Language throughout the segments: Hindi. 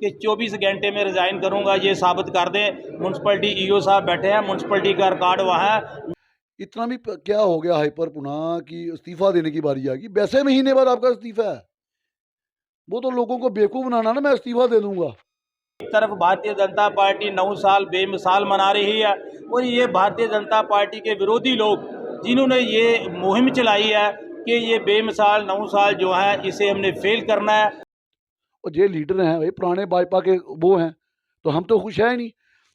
कि 24 घंटे में रिज़ाइन करूंगा, ये साबित कर दें। म्यूनसिपलिटी ईओ साहब बैठे हैं, म्यूनसिपलिटी का रिकॉर्ड वहाँ है। इतना भी क्या हो गया हाइपर पुनः कि इस्तीफा देने की बारी आ गई? वैसे महीने बाद आपका इस्तीफा है, वो तो लोगों को बेवकूफ़ बनाना ना, मैं इस्तीफा दे दूंगा। एक तरफ भारतीय जनता पार्टी 9 साल बेमिसाल मना रही है और ये भारतीय जनता पार्टी के विरोधी लोग जिन्होंने ये मुहिम चलाई है कि ये बेमिसाल 9 साल जो है इसे हमने फेल करना है। और ये लीडर हैं भाई, पुराने भाजपा के वो हैं, तो हम तो खुश है ही नहीं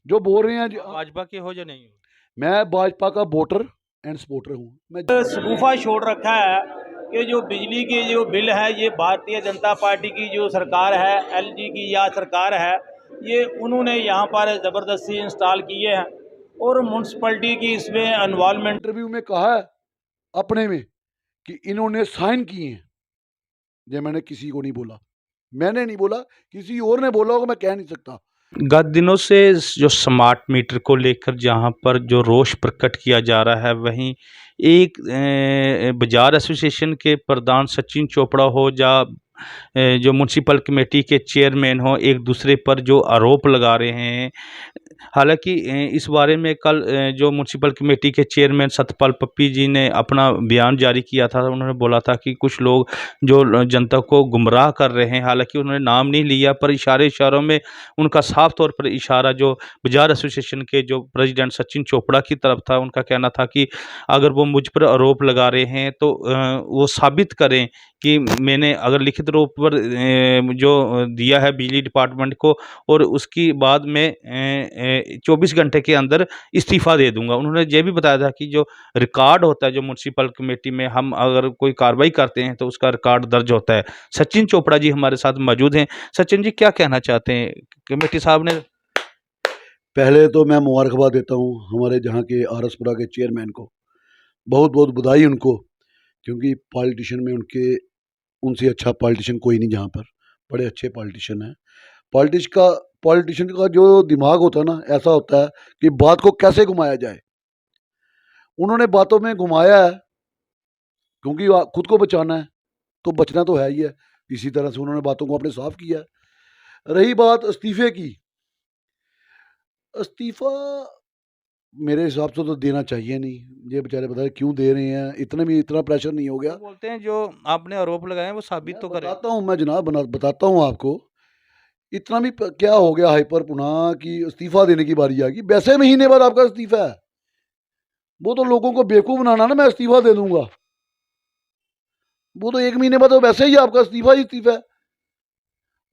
जो बोल रहे हैं। भाजपा के हो या नहीं हो? मैं भाजपा का वोटर एंड सपोर्टर हूँ। मैं शगुफा छोड़ रखा है कि जो बिजली के जो बिल है ये भारतीय जनता पार्टी की जो सरकार है, एलजी की या सरकार है, ये उन्होंने यहाँ पर ज़बरदस्ती इंस्टॉल किए हैं और म्यूनसिपलिटी की इसमें इन्वॉल्वमेंट। इंटरव्यू में कहा है अपने में कि इन्होंने साइन किए हैं, ये मैंने किसी को नहीं बोला, मैंने नहीं बोला, किसी और ने बोला होगा, मैं कह नहीं सकता। गत दिनों से जो स्मार्ट मीटर को लेकर जहां पर जो रोष प्रकट किया जा रहा है, वहीं एक बाजार एसोसिएशन के प्रधान सचिन चोपड़ा हो या जो म्यूनसिपल कमेटी के चेयरमैन हो, एक दूसरे पर जो आरोप लगा रहे हैं। हालांकि इस बारे में कल जो म्यूनसिपल कमेटी के चेयरमैन सतपाल पप्पी जी ने अपना बयान जारी किया था। उन्होंने बोला था कि कुछ लोग जो जनता को गुमराह कर रहे हैं, हालांकि उन्होंने नाम नहीं लिया, पर इशारों में उनका साफ तौर पर इशारा जो बाजार एसोसिएशन के जो प्रेसिडेंट सचिन चोपड़ा की तरफ था। उनका कहना था कि अगर वो मुझ पर आरोप लगा रहे हैं तो वो साबित करें कि मैंने अगर लिखित रूप पर जो दिया है बिजली डिपार्टमेंट को, और उसकी बाद में 24 घंटे के अंदर इस्तीफ़ा दे दूंगा। उन्होंने ये भी बताया था कि जो रिकॉर्ड होता है, जो म्यूनसिपल कमेटी में हम अगर कोई कार्रवाई करते हैं तो उसका रिकॉर्ड दर्ज होता है। सचिन चोपड़ा जी हमारे साथ मौजूद हैं। सचिन जी, क्या कहना चाहते हैं? कमेटी साहब ने पहले तो मैं मुबारकबाद देता हूँ हमारे जहाँ के आरसपुरा के चेयरमैन को, बहुत बहुत बधाई उनको, क्योंकि पॉलिटिशियन में उनसे अच्छा पॉलिटिशियन कोई नहीं जहाँ पर, बड़े अच्छे पॉलिटिशियन हैं। पॉलिटिशियन का जो दिमाग होता है ना, ऐसा होता है कि बात को कैसे घुमाया जाए। उन्होंने बातों में घुमाया है, क्योंकि खुद को बचाना है तो बचना तो है ही है, इसी तरह से उन्होंने बातों को अपने साफ किया है। रही बात इस्तीफे की, इस्तीफा मेरे हिसाब से तो देना चाहिए नहीं। ये बेचारे बता रहे क्यों दे रहे हैं, इतना प्रेशर नहीं हो गया। बोलते हैं जो आपने आरोप लगाए हैं वो साबित तो करें। बताता हूँ मैं जनाब, बताता हूँ आपको। इतना भी क्या हो गया हाइपर पुनः कि इस्तीफा देने की बारी आ गई? वैसे महीने बाद आपका इस्तीफा है, वो तो लोगों को बेवकूफ़ बनाना ना, मैं इस्तीफा दे दूंगा। वो तो 1 महीने बाद तो वैसे ही आपका इस्तीफा ही इस्तीफा है।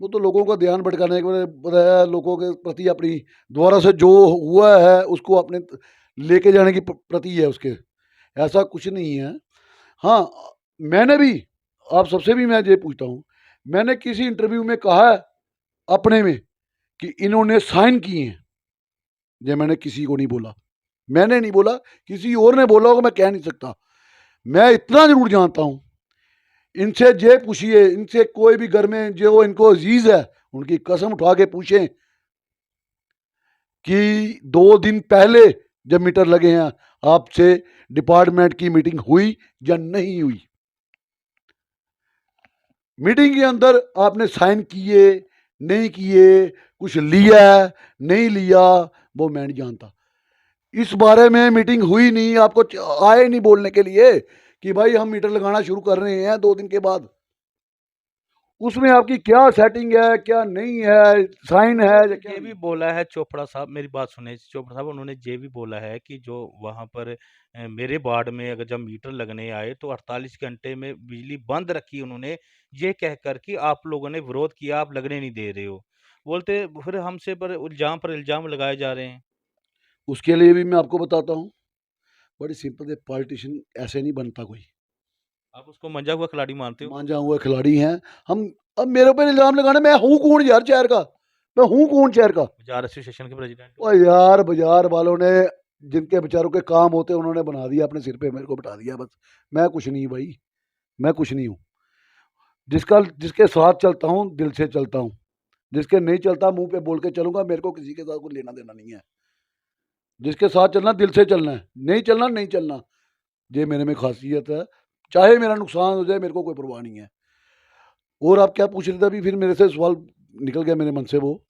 वो तो लोगों का ध्यान भटकाने के लिए बताया, लोगों के प्रति अपनी द्वारा से जो हुआ है उसको अपने लेके जाने की प्रति है उसके, ऐसा कुछ नहीं है। हाँ, मैंने भी, आप सबसे भी मैं ये पूछता हूँ, मैंने किसी इंटरव्यू में कहा है अपने में कि इन्होंने साइन किए हैं, ये मैंने किसी को नहीं बोला, मैंने नहीं बोला, किसी और ने बोला होगा, मैं कह नहीं सकता। मैं इतना जरूर जानता हूँ, इनसे जे पूछिए, इनसे कोई भी घर में जो इनको अजीज है उनकी कसम उठा के पूछें कि 2 दिन पहले जब मीटर लगे हैं आपसे डिपार्टमेंट की मीटिंग हुई या नहीं हुई। मीटिंग के अंदर आपने साइन किए नहीं किए, कुछ लिया नहीं लिया, वो मैं नहीं जानता। इस बारे में मीटिंग हुई नहीं, आपको आए नहीं बोलने के लिए कि भाई हम मीटर लगाना शुरू कर रहे हैं 2 दिन के बाद। उसमें आपकी क्या सेटिंग है, क्या नहीं है, साइन है या क्या? ये भी बोला है चोपड़ा साहब, मेरी बात सुने चोपड़ा साहब, उन्होंने ये भी बोला है कि जो वहां पर मेरे वार्ड में अगर जब मीटर लगने आए तो 48 घंटे में बिजली बंद रखी उन्होंने, ये कहकर कि आप लोगों ने विरोध किया, आप लगने नहीं दे रहे हो। बोलते फिर हमसे पर इल्जाम लगाए जा रहे हैं। उसके लिए भी मैं आपको बताता हूँ, बड़ी सिंपल है, पॉलिटिशियन ऐसे नहीं बनता कोई। आप उसको मंजा हुआ खिलाड़ी मानते हो? मांझा हुए खिलाड़ी हैं हम। अब मेरे ऊपर इल्जाम लगाना, मैं हूँ कौन यार शहर का, मैं हूँ कौन शहर का? बाजार एसोसिएशन के प्रेसिडेंट हो। ओ यार, बाजार वालों ने जिनके बेचारों के काम होते उन्होंने बना दिया अपने सिर पे, मेरे को बिठा दिया बस। मैं कुछ नहीं भाई, मैं कुछ नहीं हूँ। जिसके साथ चलता हूँ दिल से चलता हूँ, जिसके नहीं चलता मुंह पे बोल के चलूंगा, मेरे को किसी के साथ कुछ लेना देना नहीं है। जिसके साथ चलना दिल से चलना है, नहीं चलना नहीं चलना, ये मेरे में खासियत है। चाहे मेरा नुकसान हो जाए, मेरे को कोई परवाह नहीं है। और आप क्या पूछ रहे थे अभी फिर मेरे से सवाल? निकल गया मेरे मन से वो।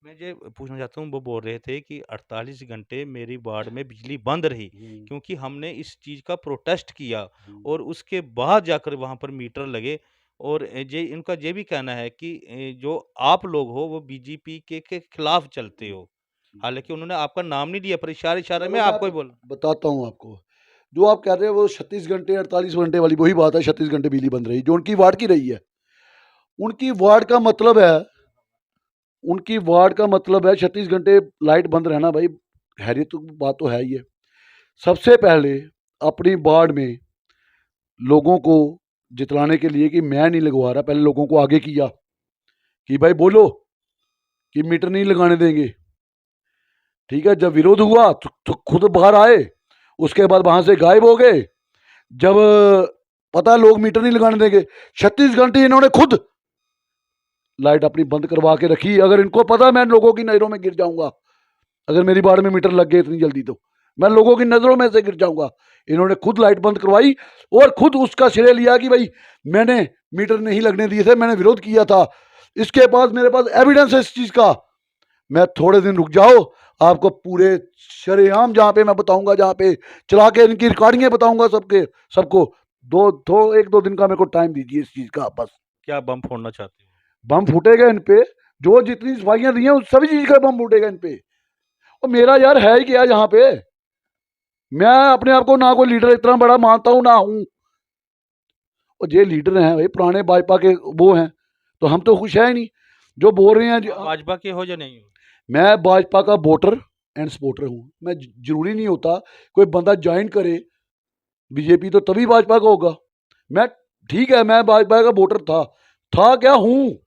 मैं ये पूछना चाहता हूँ, वो बोल रहे थे कि 48 घंटे मेरी वार्ड में बिजली बंद रही क्योंकि हमने इस चीज़ का प्रोटेस्ट किया और उसके बाद जाकर वहाँ पर मीटर लगे। और ये इनका ये भी कहना है कि जो आप लोग हो वो बीजेपी के खिलाफ चलते हो। हालांकि उन्होंने आपका नाम नहीं लिया पर इशारे इशारे में चलो मैं आपको ही बोला। बताता हूँ आपको। जो आप कह रहे हो वो 36 घंटे 48 घंटे वाली वही बात है, 36 घंटे बिजली बंद रही जो उनकी वार्ड की रही है। उनकी वार्ड का मतलब है, उनकी वार्ड का मतलब है 36 घंटे लाइट बंद रहना। भाई हैरियत तो बात तो है ही है। सबसे पहले अपनी वार्ड में लोगों को जितलाने के लिए कि मैं नहीं लगवा रहा, पहले लोगों को आगे किया कि भाई बोलो कि मीटर नहीं लगाने देंगे। ठीक है, जब विरोध हुआ तो खुद बाहर आए, उसके बाद वहां से गायब हो गए। जब पता लोग मीटर नहीं लगाने देंगे, 36 घंटे इन्होंने खुद लाइट अपनी बंद करवा के रखी। अगर इनको पता मैं लोगों की नजरों में गिर जाऊंगा, अगर मेरी बाड़ में मीटर लग गए इतनी जल्दी तो मैं लोगों की नजरों में से गिर जाऊंगा। इन्होंने खुद लाइट बंद करवाई और खुद उसका श्रेय लिया कि भाई मैंने मीटर नहीं लगने दिए थे, मैंने विरोध किया था। इसके पास मेरे पास एविडेंस है इस चीज का। मैं थोड़े दिन रुक जाओ, आपको पूरे शरेआम जहां पे मैं बताऊंगा, जहां पे चला के इनकी रिकॉर्डिंगें बताऊंगा सबके सबको। एक दो दिन का मेरे को टाइम दीजिए इस चीज का बस। क्या बम फोड़ना चाहते हो? बम फूटेगा इन पे, जो जितनी सफाइयां दी हैं उस सभी चीज का बम फूटेगा इन पे। और मेरा यार है ही क्या यहाँ पे, मैं अपने आप को ना कोई लीडर इतना बड़ा मानता हूँ ना हूँ। और ये लीडर हैं भाई पुराने भाजपा के, वो हैं, तो हम तो खुश है ही नहीं जो बोल रहे हैं आप भाजपा के हो या नहीं हो? मैं भाजपा का वोटर एंड सपोर्टर हूँ। मैं जरूरी नहीं होता कोई बंदा ज्वाइन करे बीजेपी तो तभी भाजपा का होगा। मैं ठीक है, मैं भाजपा का वोटर था क्या हूँ।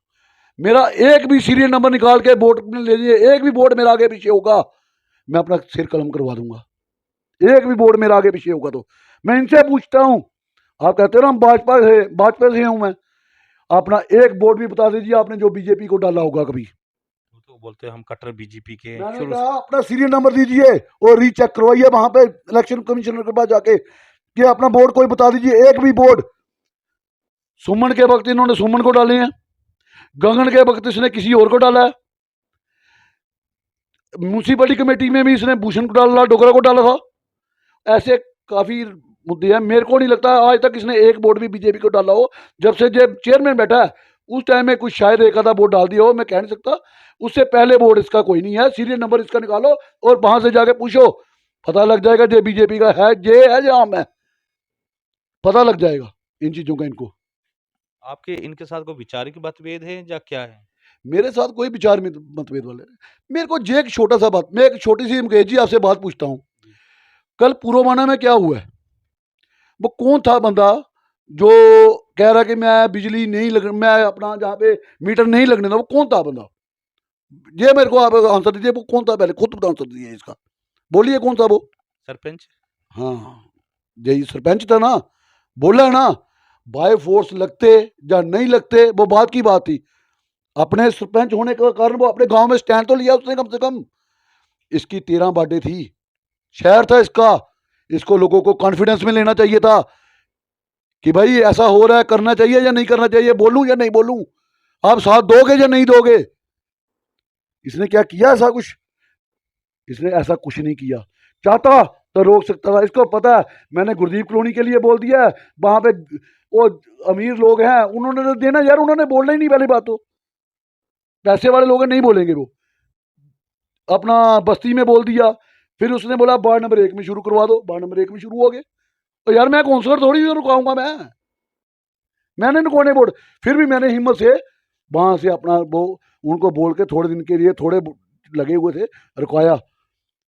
मेरा एक भी सीरियल नंबर निकाल के वोट ले लीजिए, एक भी वोट मेरा आगे पीछे होगा मैं अपना सिर कलम करवा दूंगा। एक भी वोट मेरा आगे पीछे होगा तो मैं इनसे पूछता हूँ। आप कहते हो ना हम भाजपा से हूँ मैं, अपना एक वोट भी बता दीजिए आपने जो बीजेपी को डाला होगा कभी। वो तो बोलते हैं हम कट्टर बीजेपी के मैंने शुरू कहा अपना सीरियल नंबर दीजिए और रीचेक करवाइए वहां पे इलेक्शन कमिश्नर के पास जाके कि अपना बोर्ड कोई बता दीजिए, एक भी बोर्ड। सुमन के वक्त इन्होंने सुमन को डाले हैं, गगन के वक्त इसने किसी और को डाला है, म्यूनसिपलिटी कमेटी में भी इसने भूषण को डाला, डोगरा को डाला था। ऐसे काफी मुद्दे हैं। मेरे को नहीं लगता आज तक इसने एक वोट भी बीजेपी को डाला हो। जब से जब चेयरमैन बैठा है उस टाइम में कुछ शायद एक आधा वोट डाल दिया हो, मैं कह नहीं सकता। उससे पहले वोट इसका कोई नहीं है। सीरियल नंबर इसका निकालो और वहां से जाके पूछो, पता लग जाएगा जे बीजेपी का है, जे है या आम है, पता लग जाएगा इन चीजों का इनको। आपके इनके साथ कोई विचारिक मतभेद है या क्या है? मेरे साथ कोई विचार मतभेद वाले नहीं। मेरे को जे एक छोटा सा बात, मैं एक छोटी सी मुकेश जी आपसे बात पूछता हूँ। कल पुरोमाना में क्या हुआ है? वो कौन था बंदा जो कह रहा कि मैं बिजली नहीं लग, मैं अपना जहाँ पे मीटर नहीं लगने था, वो कौन था बंदा? ये मेरे को आप आंसर दीजिए, वो कौन था? पहले खुद आंसर दीजिए इसका, बोलिए कौन था वो? सरपंच। हाँ, यही सरपंच था ना, बोला है ना। बाय फोर्स लगते या नहीं लगते वो बात की बात थी। अपने सरपंच होने के कारण वो अपने गांव में स्टैंड तो लिया उसने कम से कम। इसकी 13 बातें थी, शहर था इसका, इसको लोगों को कॉन्फिडेंस में लेना चाहिए था कि भाई ऐसा हो रहा है, करना चाहिए या नहीं करना चाहिए, बोलूं या नहीं बोलूं, आप साथ दोगे या नहीं दोगे। इसने क्या किया ऐसा कुछ? इसने ऐसा कुछ नहीं किया। चाहता तो रोक सकता था, इसको पता है। मैंने गुरदीप कॉलोनी के लिए बोल दिया है, वहां पे वो अमीर लोग हैं, उन्होंने तो देना यार, उन्होंने बोलना ही नहीं। पहली बात तो पैसे वाले लोग नहीं बोलेंगे, वो अपना बस्ती में बोल दिया। फिर उसने बोला वार्ड नंबर 1 में शुरू करवा दो, वार्ड नंबर 1 में शुरू हो गए। तो यार मैं काउंसलर थोड़ी रुकाऊंगा, मैंने नुकोने बोर्ड। फिर भी मैंने हिम्मत से वहां से अपना वो उनको बोल के थोड़े दिन के लिए, थोड़े लगे हुए थे, रुकवाया।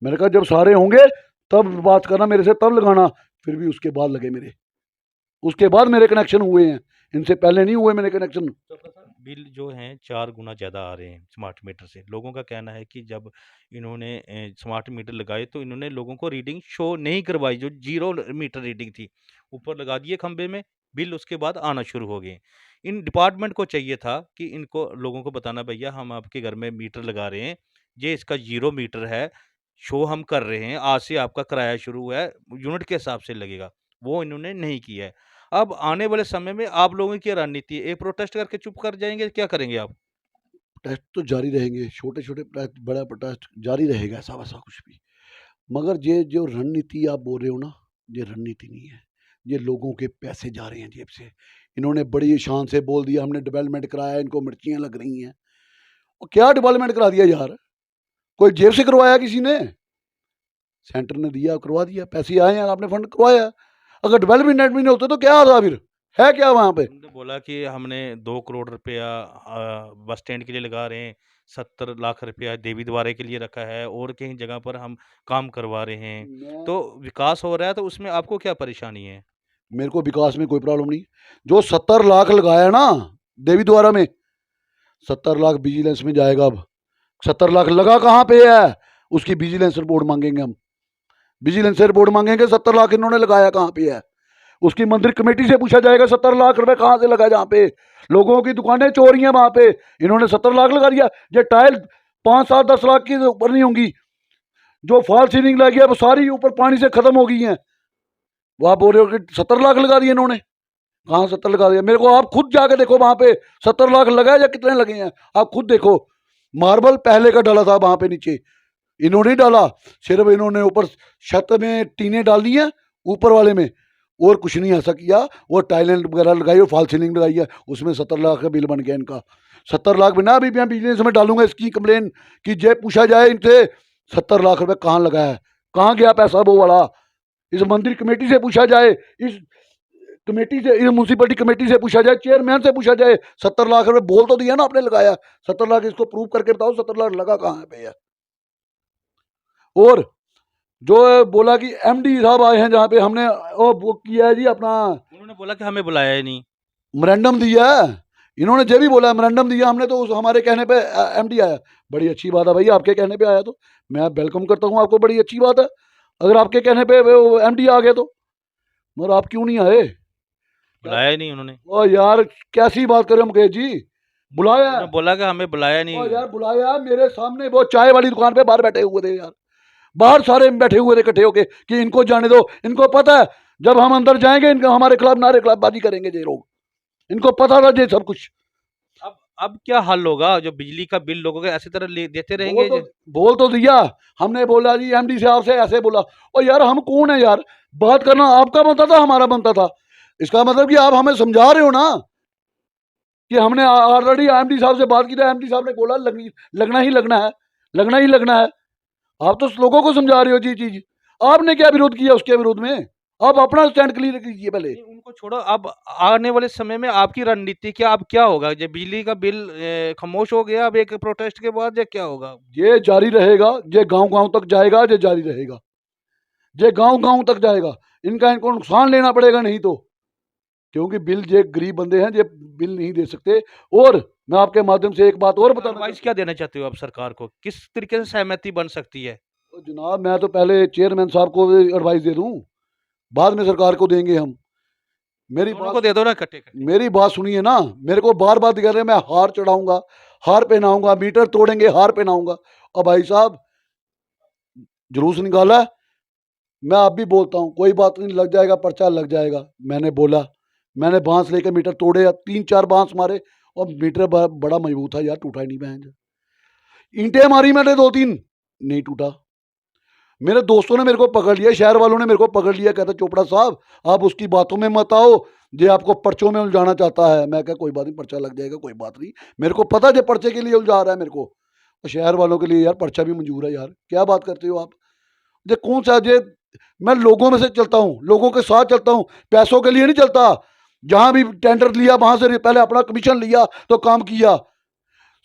मैंने कहा जब सारे होंगे तब बात करना मेरे से, तब लगाना। फिर भी उसके बाद लगे मेरे, उसके बाद मेरे कनेक्शन हुए हैं, इनसे पहले नहीं हुए मेरे कनेक्शन। बिल जो हैं 4 गुना ज़्यादा आ रहे हैं स्मार्ट मीटर से। लोगों का कहना है कि जब इन्होंने स्मार्ट मीटर लगाए तो इन्होंने लोगों को रीडिंग शो नहीं करवाई, जो 0 मीटर रीडिंग थी ऊपर लगा दिए खंबे में, बिल उसके बाद आना शुरू हो गए। इन डिपार्टमेंट को चाहिए था कि इनको लोगों को बताना, भैया हम आपके घर में मीटर लगा रहे हैं, ये इसका 0 मीटर है, शो हम कर रहे हैं, आज से आपका किराया शुरू है, यूनिट के हिसाब से लगेगा। वो इन्होंने नहीं किया है। अब आने वाले समय में आप लोगों की क्या रणनीति है? एक प्रोटेस्ट करके चुप कर जाएंगे, क्या करेंगे आप? प्रोटेस्ट तो जारी रहेंगे, छोटे छोटे प्रोटेस्ट, बड़ा प्रोटेस्ट जारी रहेगा, ऐसा वैसा कुछ भी। मगर ये जो रणनीति आप बोल रहे हो ना, ये रणनीति नहीं है, ये लोगों के पैसे जा रहे हैं जेब से। इन्होंने बड़ी शान से बोल दिया हमने डेवलपमेंट कराया, इनको मिर्चियाँ लग रही हैं। और क्या डेवलपमेंट करा दिया यार? कोई जेब से करवाया किसी ने? सेंटर ने दिया, करवा दिया, पैसे आए हैं, आपने फंड करवाया। अगर डेवलपमेंट नहीं होते तो क्या होता फिर? है क्या वहाँ पे? उन्होंने बोला कि हमने 2 करोड़ रुपया बस स्टैंड के लिए लगा रहे हैं, 70 लाख रुपया देवी द्वारे के लिए रखा है और कई जगह पर हम काम करवा रहे हैं। मैं तो विकास हो रहा है, तो उसमें आपको क्या परेशानी है? मेरे को विकास में कोई प्रॉब्लम नहीं। जो 70 लाख लगाया ना देवी द्वारा में, 70 लाख विजिलेंस में जाएगा। अब 70 लाख लगा कहाँ पे है, उसकी विजिलेंस रिपोर्ट मांगेंगे हम। विजिलेंस से रिपोर्ट मांगेंगे 70 लाख इन्होंने लगाया कहाँ पे है। उसकी मंदिर कमेटी से पूछा जाएगा 70 लाख रुपए कहाँ से लगा, जहाँ पे लोगों की दुकानें चोरी हैं वहां पे इन्होंने 70 लाख लगा दिया। ये टाइल 5, 7, 10 लाख की ऊपर नहीं होंगी। जो फॉल सीलिंग लगी है वो सारी ऊपर पानी से खत्म हो गई है। वो आप बोल रहे हो कि 70 लाख लगा दिए इन्होंने? कहाँ 70 लगा दिया? मेरे को आप खुद जाके देखो वहां पे 70 लाख लगा है या कितने लगे हैं, आप खुद देखो। मार्बल पहले का डाला था वहां पे नीचे, इन्होंने ही डाला। सिर्फ इन्होंने ऊपर छत में टीने डाल दी है ऊपर वाले में, और कुछ नहीं ऐसा किया। और टाइलें वगैरह लगाई और फॉल सीलिंग लगाई है, उसमें 70 लाख का बिल बन गया इनका। 70 लाख बिना अभी मैं बिजनेस में डालूंगा इसकी कंप्लेन कि जे पूछा जाए इनसे 70 लाख रुपए कहाँ लगाया है, कहाँ गया पैसा वो वाला। इस मंदिर कमेटी से पूछा जाए, इस कमेटी से, इस म्यूनसिपलिटी कमेटी से पूछा जाए, चेयरमैन से पूछा जाए। 70 लाख रुपए बोल तो दिया ना आपने लगाया, 70 लाख इसको प्रूव करके बताओ 70 लाख लगा कहाँ पे है। और जो बोला कि एमडी साहब आए हैं जहाँ पे हमने वो किया है जी अपना उन्होंने बोला कि हमें बुलाया ही नहीं। मेमोरेंडम दिया है, इन्होंने जो भी बोला मेमोरेंडम दिया हमने, तो हमारे कहने पे एमडी आया। बड़ी अच्छी बात है भाई, आपके कहने पे आया तो मैं वेलकम करता हूँ आपको, बड़ी अच्छी बात है। अगर आपके कहने पे एमडी आ गए तो, मगर आप क्यों नहीं आए? बुलाया ही नहीं उन्होंने। ओ यार कैसी बात कर रहे हो मुकेश जी, बुलाया है? उन्होंने बोला कि हमें बुलाया ओ नहीं। यार बुलाया है, मेरे सामने वो चाय वाली दुकान पे बाहर बैठे हुए थे यार, बाहर सारे बैठे हुए थे इकट्ठे होके कि इनको जाने दो। इनको पता है जब हम अंदर जाएंगे इनका हमारे खिलाफ नारेबाजी करेंगे ये लोग, इनको पता था ये सब कुछ। अब क्या हल होगा? जो बिजली का बिल लोगों के ऐसी तरह देते रहेंगे? बोल तो दिया हमने, बोला जी एमडी साहब से ऐसे बोला। और यार हम कौन है यार, बात करना आपका बनता था हमारा बनता था। इसका मतलब कि आप हमें समझा रहे हो ना कि हमने ऑलरेडी एमडी साहब से बात की थी, एमडी साहब ने बोला लगना ही लगना है, लगना ही लगना है। आप तो लोगों को समझा रहे हो जी चीज, आपने क्या विरोध किया उसके विरोध में? आप अपना स्टैंड क्लियर कीजिए पहले। नहीं, उनको छोड़ो। अब आने वाले समय में आपकी रणनीति क्या, अब क्या होगा? जो बिजली का बिल खामोश हो गया अब एक प्रोटेस्ट के बाद, या क्या होगा? ये जारी रहेगा, ये गांव गांव तक जाएगा, ये जारी रहेगा, ये गांव गांव तक जाएगा। इनको नुकसान लेना पड़ेगा नहीं तो, क्योंकि बिल ये गरीब बंदे हैं, ये बिल नहीं दे सकते। और मैं आपके माध्यम से एक बात और बताना एडवाइस क्या देना चाहते हो आप सरकार को? किस तरीके से सहमति बन सकती है? जनाब, मैं तो पहले चेयरमैन साहब को एडवाइस दे दूं, बाद में सरकार को देंगे हम। मेरी दोनों को बात दे दो ना इकट्ठे इकट्ठे। मेरी बात सुनिए ना, मेरे को बार बार कह रहे हैं मैं हार चढ़ाऊंगा, हार पहनाऊंगा, मीटर तोड़ेंगे, हार पहनाऊंगा। और भाई साहब जुलूस निकाला, मैं अब भी बोलता हूँ कोई बात नहीं, लग जाएगा पर्चा, लग जाएगा। मैंने बोला, मैंने बांस लेकर मीटर तोड़े, 3-4 बांस मारे और मीटर बड़ा मजबूत था यार, टूटा ही नहीं। बहन ईंटें मारी मैंने 2-3, नहीं टूटा। मेरे दोस्तों ने मेरे को पकड़ लिया, शहर वालों ने मेरे को पकड़ लिया, कहता चोपड़ा साहब आप उसकी बातों में मत आओ, ये आपको पर्चों में उलझाना चाहता है। मैं क्या, कोई बात नहीं, पर्चा लग जाएगा, कोई बात नहीं। मेरे को पता है पर्चे के लिए उलझा रहा है मेरे को, और शहर वालों के लिए यार पर्चा भी मंजूर है। यार क्या बात करते हो आप? ये कौन सा, ये मैं लोगों में से चलता हूँ, लोगों के साथ चलता हूँ, पैसों के लिए नहीं चलता। जहां भी टेंडर लिया वहां से पहले अपना कमीशन लिया तो काम किया।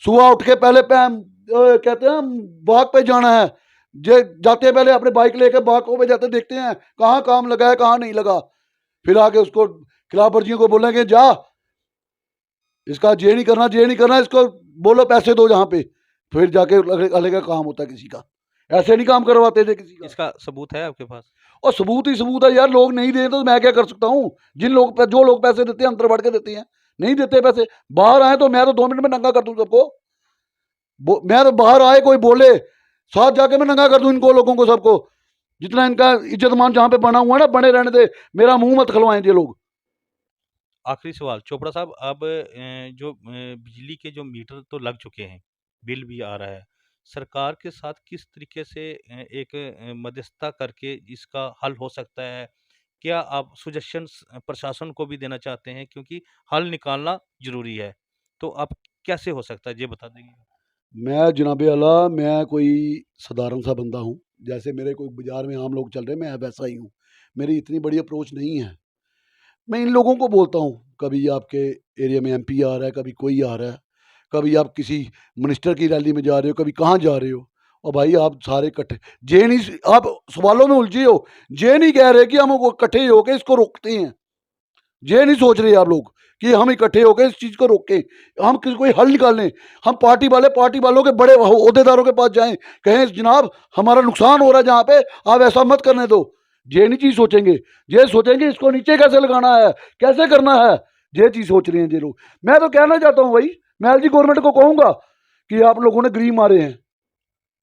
सुबह उठ के पहले कहते हैं बाग पे जाना है, जे जाते पहले अपने बाइक लेके बागों पे जाते, देखते हैं कहाँ काम लगा है कहाँ नहीं लगा, फिर आके उसको खिलाफ वर्जियों को बोलेंगे जा इसका ये नहीं करना, ये नहीं करना, इसको बोलो पैसे दो जहाँ पे, फिर जाके अगले का काम होता है किसी का। ऐसे नहीं काम करवाते थे किसी का। इसका सबूत है आपके पास? और सबूत ही सबूत है यार, लोग नहीं दे तो मैं क्या कर सकता हूँ? जो लोग पैसे देते हैं अंदर बढ़ के देते हैं, नहीं देते पैसे बाहर आए तो मैं तो 2 मिनट में नंगा कर दूं सबको। मैं तो बाहर आए कोई बोले साथ जाके मैं नंगा कर दूं इनको लोगों को सबको। जितना इनका इज्जत मान जहां पे बना हुआ है ना, बने रहने दे, मेरा मुंह मत खलवाएं ये लोग। आखिरी सवाल चोपड़ा साहब, अब जो बिजली के जो मीटर तो लग चुके हैं, बिल भी आ रहा है। सरकार के साथ किस तरीके से एक मध्यस्थता करके इसका हल हो सकता है? क्या आप सजेशंस प्रशासन को भी देना चाहते हैं? क्योंकि हल निकालना ज़रूरी है। तो अब कैसे हो सकता है, ये बता देंगे? मैं जनाबे आला मैं कोई साधारण सा बंदा हूँ। जैसे मेरे कोई बाज़ार में आम लोग चल रहे हैं, मैं वैसा ही हूँ। मेरी इतनी बड़ी अप्रोच नहीं है। मैं इन लोगों को बोलता हूँ, कभी आपके एरिया में एमपी आ रहा है, कभी कोई आ रहा है, कभी आप किसी मिनिस्टर की रैली में जा रहे हो, कभी कहाँ जा रहे हो, और भाई आप सारे इकट्ठे ये नहीं, आप सवालों में उलझे हो। ये नहीं कह रहे कि हम वो इकट्ठे होके इसको रोकते हैं। ये नहीं सोच रहे आप लोग कि हम इकट्ठे होकर इस चीज़ को रोकें, हम किसी कोई हल निकालें। हम पार्टी वालों के बड़े ओहदेदारों के पास जाएं, कहें जनाब हमारा नुकसान हो रहा है जहाँ पे, आप ऐसा मत करने दो। ये नहीं चीज़ सोचेंगे, ये सोचेंगे इसको नीचे कैसे लगाना है, कैसे करना है। ये चीज़ सोच रहे हैं ये लोग। मैं तो कहना चाहता हूँ भाई, मैं एलजी गवर्नमेंट को कहूँगा कि आप लोगों ने गरीब मारे हैं,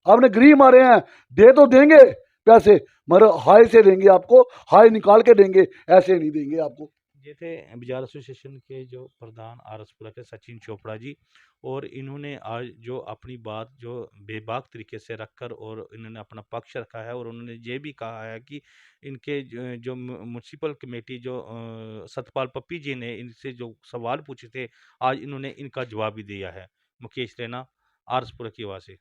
आपने गरीब मारे हैं, दे तो देंगे पैसे, मगर हाई से देंगे आपको, हाई निकाल के देंगे, ऐसे नहीं देंगे आपको। ये थे बाजार एसोसिएशन के जो प्रधान आरएसपुरा के सचिन चोपड़ा जी। और इन्होंने आज जो अपनी बात जो बेबाक तरीके से रखकर और इन्होंने अपना पक्ष रखा है, और उन्होंने ये भी कहा है कि इनके जो म्यूनसिपल कमेटी जो सतपाल पप्पी जी ने इनसे जो सवाल पूछे थे, आज इन्होंने इनका जवाब भी दिया है। मुकेश रैना, आरएसपुरा की आवाज़ से।